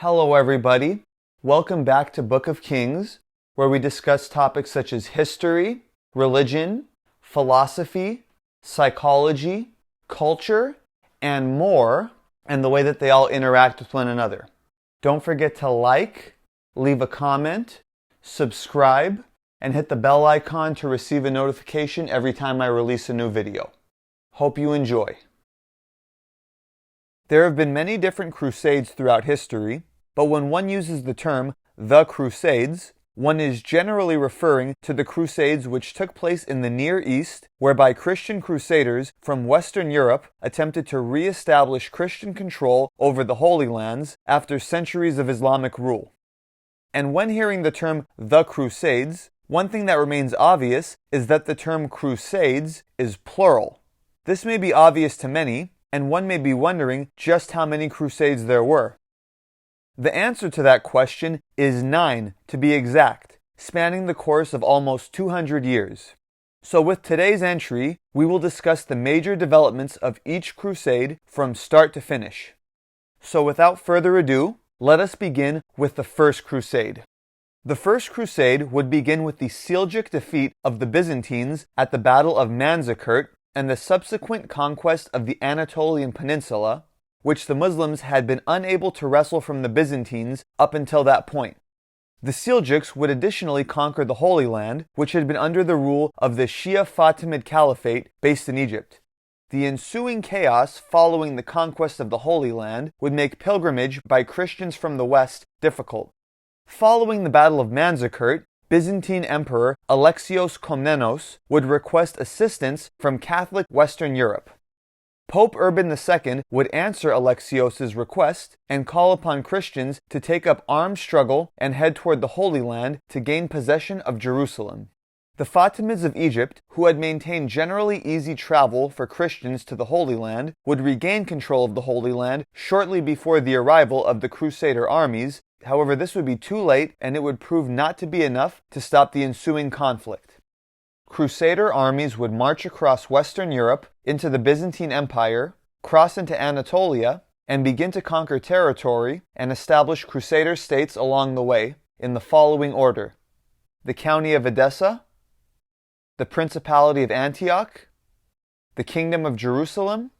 Hello everybody, welcome back to Book of Kings, where we discuss topics such as history, religion, philosophy, psychology, culture, and more, and the way that they all interact with one another. Don't forget to like, leave a comment, subscribe, and hit the bell icon to receive a notification every time I release a new video. Hope you enjoy. There have been many different crusades throughout history, but when one uses the term the Crusades, one is generally referring to the Crusades which took place in the Near East, whereby Christian Crusaders from Western Europe attempted to re-establish Christian control over the Holy Lands after centuries of Islamic rule. And when hearing the term the Crusades, one thing that remains obvious is that the term Crusades is plural. This may be obvious to many, and one may be wondering just how many Crusades there were. The answer to that question is 9, to be exact, spanning the course of almost 200 years. So with today's entry, we will discuss the major developments of each crusade from start to finish. So without further ado, let us begin with the First Crusade. The First Crusade would begin with the Seljuk defeat of the Byzantines at the Battle of Manzikert and the subsequent conquest of the Anatolian Peninsula, which the Muslims had been unable to wrestle from the Byzantines up until that point. The Seljuks would additionally conquer the Holy Land, which had been under the rule of the Shia Fatimid Caliphate based in Egypt. The ensuing chaos following the conquest of the Holy Land would make pilgrimage by Christians from the West difficult. Following the Battle of Manzikert, Byzantine Emperor Alexios Komnenos would request assistance from Catholic Western Europe. Pope Urban II would answer Alexios' request and call upon Christians to take up armed struggle and head toward the Holy Land to gain possession of Jerusalem. The Fatimids of Egypt, who had maintained generally easy travel for Christians to the Holy Land, would regain control of the Holy Land shortly before the arrival of the Crusader armies. However, this would be too late and it would prove not to be enough to stop the ensuing conflict. Crusader armies would march across Western Europe into the Byzantine Empire, cross into Anatolia, and begin to conquer territory and establish Crusader states along the way in the following order: the County of Edessa, the Principality of Antioch, the Kingdom of Jerusalem,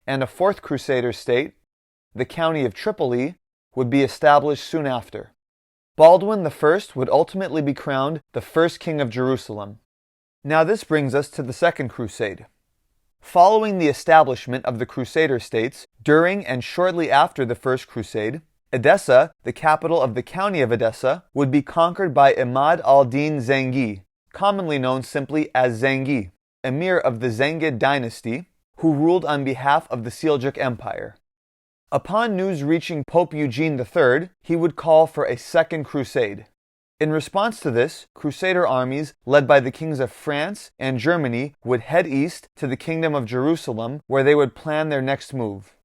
and a fourth Crusader state, the County of Tripoli, would be established soon after. Baldwin I would ultimately be crowned the first king of Jerusalem. Now this brings us to the Second Crusade. Following the establishment of the Crusader states, during and shortly after the First Crusade, Edessa, the capital of the County of Edessa, would be conquered by Imad al-Din Zengi, commonly known simply as Zengi, emir of the Zengid dynasty, who ruled on behalf of the Seljuk Empire. Upon news reaching Pope Eugene III, he would call for a Second Crusade. In response to this, Crusader armies led by the kings of France and Germany would head east to the Kingdom of Jerusalem, where they would plan their next move.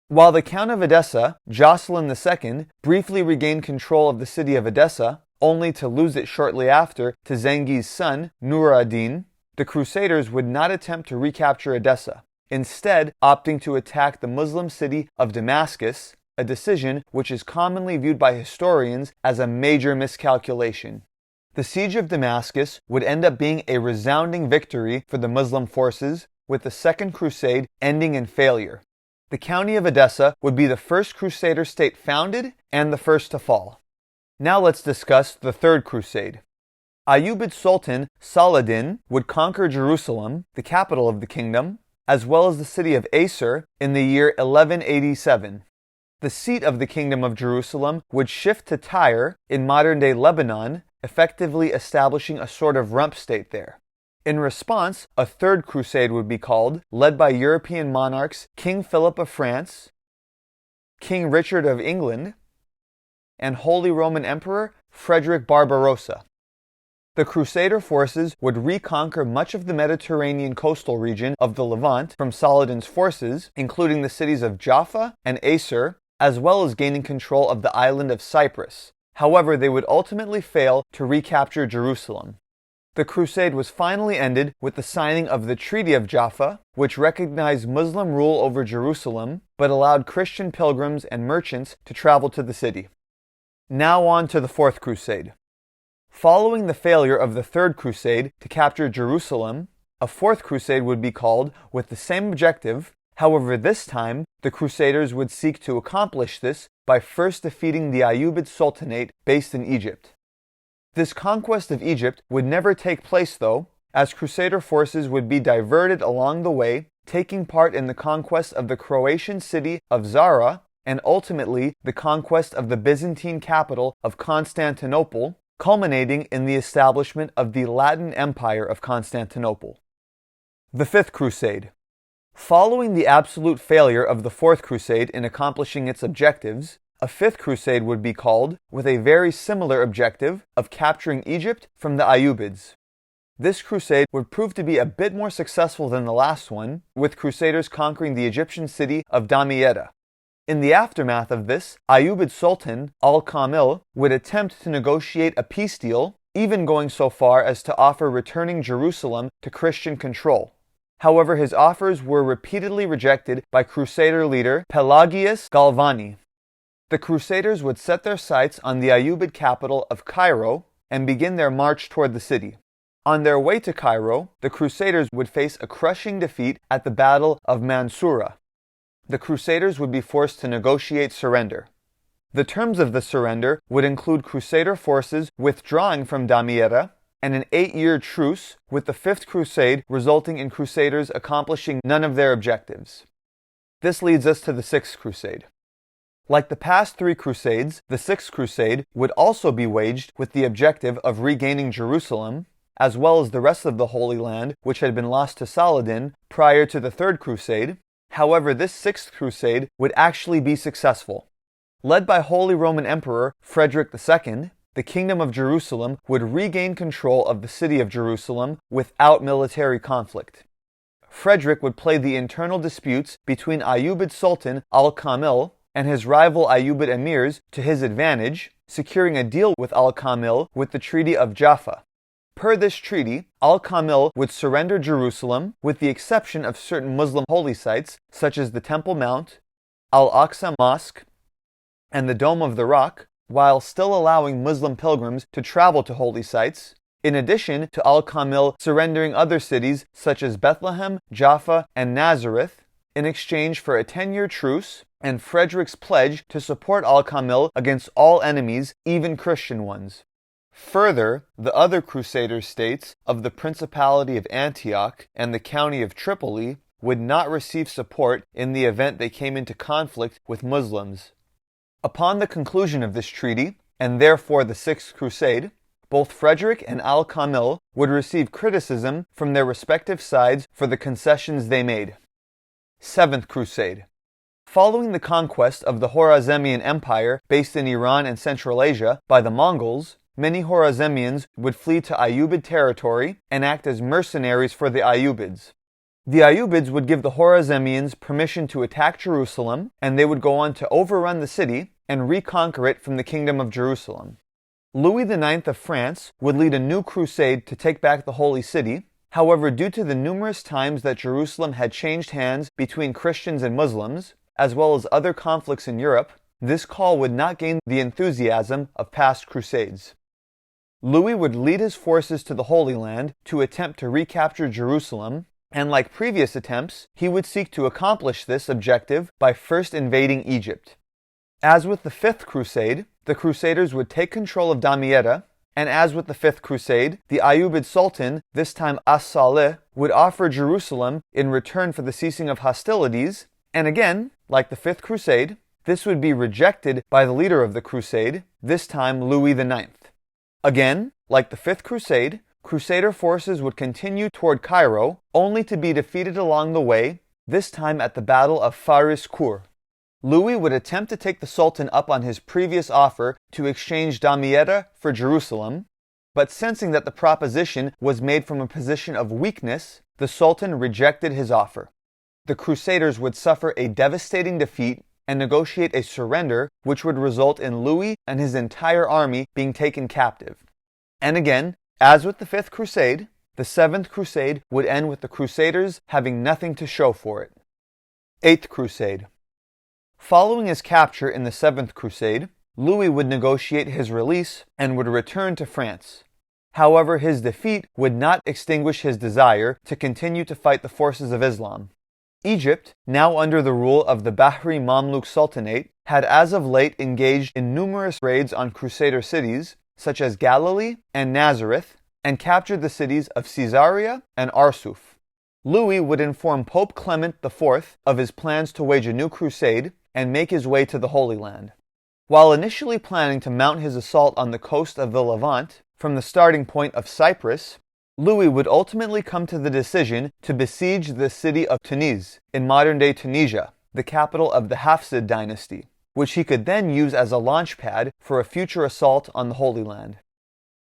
While the Count of Edessa, Jocelyn II, briefly regained control of the city of Edessa, only to lose it shortly after to Zengi's son, Nur ad-Din, the Crusaders would not attempt to recapture Edessa, instead opting to attack the Muslim city of Damascus, a decision which is commonly viewed by historians as a major miscalculation. The siege of Damascus would end up being a resounding victory for the Muslim forces, with the Second Crusade ending in failure. The County of Edessa would be the first Crusader state founded and the first to fall. Now let's discuss the Third Crusade. Ayyubid Sultan Saladin would conquer Jerusalem, the capital of the kingdom, as well as the city of Acre in the year 1187. The seat of the Kingdom of Jerusalem would shift to Tyre in modern-day Lebanon, effectively establishing a sort of rump state there. In response, a Third Crusade would be called, led by European monarchs King Philip of France, King Richard of England, and Holy Roman Emperor Frederick Barbarossa. The Crusader forces would reconquer much of the Mediterranean coastal region of the Levant from Saladin's forces, including the cities of Jaffa and Acre, as well as gaining control of the island of Cyprus. However, they would ultimately fail to recapture Jerusalem. The crusade was finally ended with the signing of the Treaty of Jaffa, which recognized Muslim rule over Jerusalem, but allowed Christian pilgrims and merchants to travel to the city. Now on to the Fourth Crusade. Following the failure of the Third Crusade to capture Jerusalem, a Fourth Crusade would be called with the same objective. However, this time, the Crusaders would seek to accomplish this by first defeating the Ayyubid Sultanate based in Egypt. This conquest of Egypt would never take place though, as Crusader forces would be diverted along the way, taking part in the conquest of the Croatian city of Zara, and ultimately the conquest of the Byzantine capital of Constantinople, culminating in the establishment of the Latin Empire of Constantinople. The Fifth Crusade. Following the absolute failure of the Fourth Crusade in accomplishing its objectives, a Fifth Crusade would be called with a very similar objective of capturing Egypt from the Ayyubids. This crusade would prove to be a bit more successful than the last one, with Crusaders conquering the Egyptian city of Damietta. In the aftermath of this, Ayyubid Sultan Al-Kamil would attempt to negotiate a peace deal, even going so far as to offer returning Jerusalem to Christian control. However, his offers were repeatedly rejected by Crusader leader Pelagius Galvani. The Crusaders would set their sights on the Ayyubid capital of Cairo and begin their march toward the city. On their way to Cairo, the Crusaders would face a crushing defeat at the Battle of Mansoura. The Crusaders would be forced to negotiate surrender. The terms of the surrender would include Crusader forces withdrawing from Damietta and an 8-year truce, with the Fifth Crusade resulting in Crusaders accomplishing none of their objectives. This leads us to the Sixth Crusade. Like the past 3 Crusades, the Sixth Crusade would also be waged with the objective of regaining Jerusalem, as well as the rest of the Holy Land, which had been lost to Saladin prior to the Third Crusade. However, this Sixth Crusade would actually be successful. Led by Holy Roman Emperor Frederick II, the Kingdom of Jerusalem would regain control of the city of Jerusalem without military conflict. Frederick would play the internal disputes between Ayyubid Sultan Al-Kamil and his rival Ayyubid emirs to his advantage, securing a deal with Al-Kamil with the Treaty of Jaffa. Per this treaty, Al-Kamil would surrender Jerusalem with the exception of certain Muslim holy sites such as the Temple Mount, Al-Aqsa Mosque, and the Dome of the Rock, while still allowing Muslim pilgrims to travel to holy sites, in addition to Al-Kamil surrendering other cities such as Bethlehem, Jaffa, and Nazareth, in exchange for a 10-year truce and Frederick's pledge to support Al-Kamil against all enemies, even Christian ones. Further, the other Crusader states of the Principality of Antioch and the county of Tripoli would not receive support in the event they came into conflict with Muslims. Upon the conclusion of this treaty, and therefore the Sixth Crusade, both Frederick and Al-Kamil would receive criticism from their respective sides for the concessions they made. Seventh Crusade. Following the conquest of the Khwarezmian Empire based in Iran and Central Asia by the Mongols, many Khwarezmians would flee to Ayyubid territory and act as mercenaries for the Ayyubids. The Ayyubids would give the Khwarezmians permission to attack Jerusalem, and they would go on to overrun the city and reconquer it from the Kingdom of Jerusalem. Louis IX of France would lead a new crusade to take back the Holy City. However, due to the numerous times that Jerusalem had changed hands between Christians and Muslims, as well as other conflicts in Europe, this call would not gain the enthusiasm of past crusades. Louis would lead his forces to the Holy Land to attempt to recapture Jerusalem, and like previous attempts, he would seek to accomplish this objective by first invading Egypt. As with the Fifth Crusade, the Crusaders would take control of Damietta, and as with the Fifth Crusade, the Ayyubid Sultan, this time As-Salih, would offer Jerusalem in return for the ceasing of hostilities, and again, like the Fifth Crusade, this would be rejected by the leader of the crusade, this time Louis IX. Again, like the Fifth Crusade, Crusader forces would continue toward Cairo, only to be defeated along the way, this time at the Battle of Faris Kur. Louis would attempt to take the Sultan up on his previous offer to exchange Damietta for Jerusalem, but sensing that the proposition was made from a position of weakness, the Sultan rejected his offer. The Crusaders would suffer a devastating defeat and negotiate a surrender, which would result in Louis and his entire army being taken captive. And again, as with the Fifth Crusade, the Seventh Crusade would end with the Crusaders having nothing to show for it. Eighth Crusade. Following his capture in the Seventh Crusade, Louis would negotiate his release and would return to France. However, his defeat would not extinguish his desire to continue to fight the forces of Islam. Egypt, now under the rule of the Bahri Mamluk Sultanate, had as of late engaged in numerous raids on Crusader cities, such as Galilee and Nazareth, and captured the cities of Caesarea and Arsuf. Louis would inform Pope Clement IV of his plans to wage a new crusade and make his way to the Holy Land. While initially planning to mount his assault on the coast of the Levant, from the starting point of Cyprus, Louis would ultimately come to the decision to besiege the city of Tunis, in modern-day Tunisia, the capital of the Hafsid dynasty, which he could then use as a launchpad for a future assault on the Holy Land.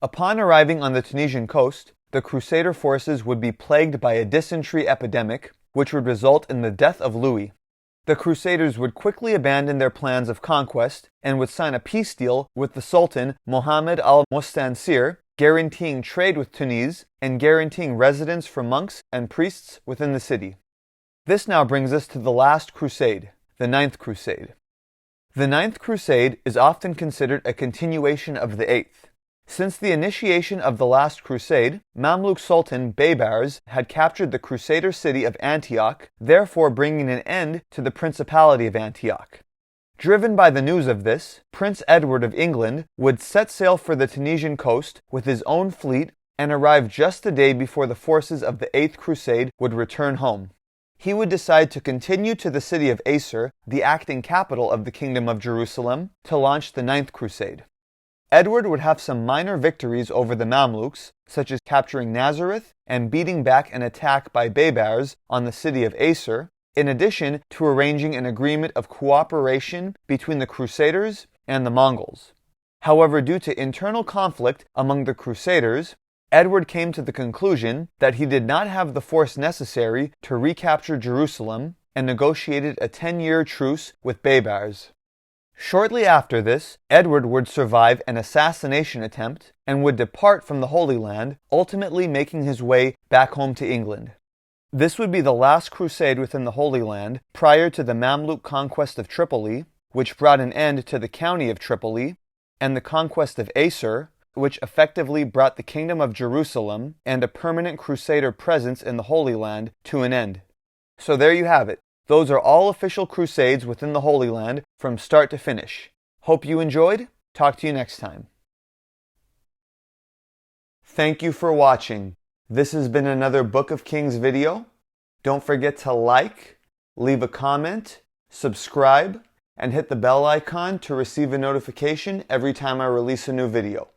Upon arriving on the Tunisian coast, the Crusader forces would be plagued by a dysentery epidemic, which would result in the death of Louis. The Crusaders would quickly abandon their plans of conquest and would sign a peace deal with the Sultan Mohammed al-Mustansir, guaranteeing trade with Tunis and guaranteeing residence for monks and priests within the city. This now brings us to the last crusade, the Ninth Crusade. The Ninth Crusade is often considered a continuation of the Eighth. Since the initiation of the last crusade, Mamluk Sultan Baybars had captured the Crusader city of Antioch, therefore bringing an end to the Principality of Antioch. Driven by the news of this, Prince Edward of England would set sail for the Tunisian coast with his own fleet and arrive just a day before the forces of the Eighth Crusade would return home. He would decide to continue to the city of Acre, the acting capital of the Kingdom of Jerusalem, to launch the Ninth Crusade. Edward would have some minor victories over the Mamluks, such as capturing Nazareth and beating back an attack by Baybars on the city of Acre, in addition to arranging an agreement of cooperation between the Crusaders and the Mongols. However, due to internal conflict among the Crusaders, Edward came to the conclusion that he did not have the force necessary to recapture Jerusalem and negotiated a 10-year truce with Baybars. Shortly after this, Edward would survive an assassination attempt and would depart from the Holy Land, ultimately making his way back home to England. This would be the last crusade within the Holy Land prior to the Mamluk conquest of Tripoli, which brought an end to the county of Tripoli, and the conquest of Acre, which effectively brought the Kingdom of Jerusalem and a permanent Crusader presence in the Holy Land to an end. So there you have it. Those are all official crusades within the Holy Land from start to finish. Hope you enjoyed. Talk to you next time. Thank you for watching. This has been another Book of Kings video. Don't forget to like, leave a comment, subscribe, and hit the bell icon to receive a notification every time I release a new video.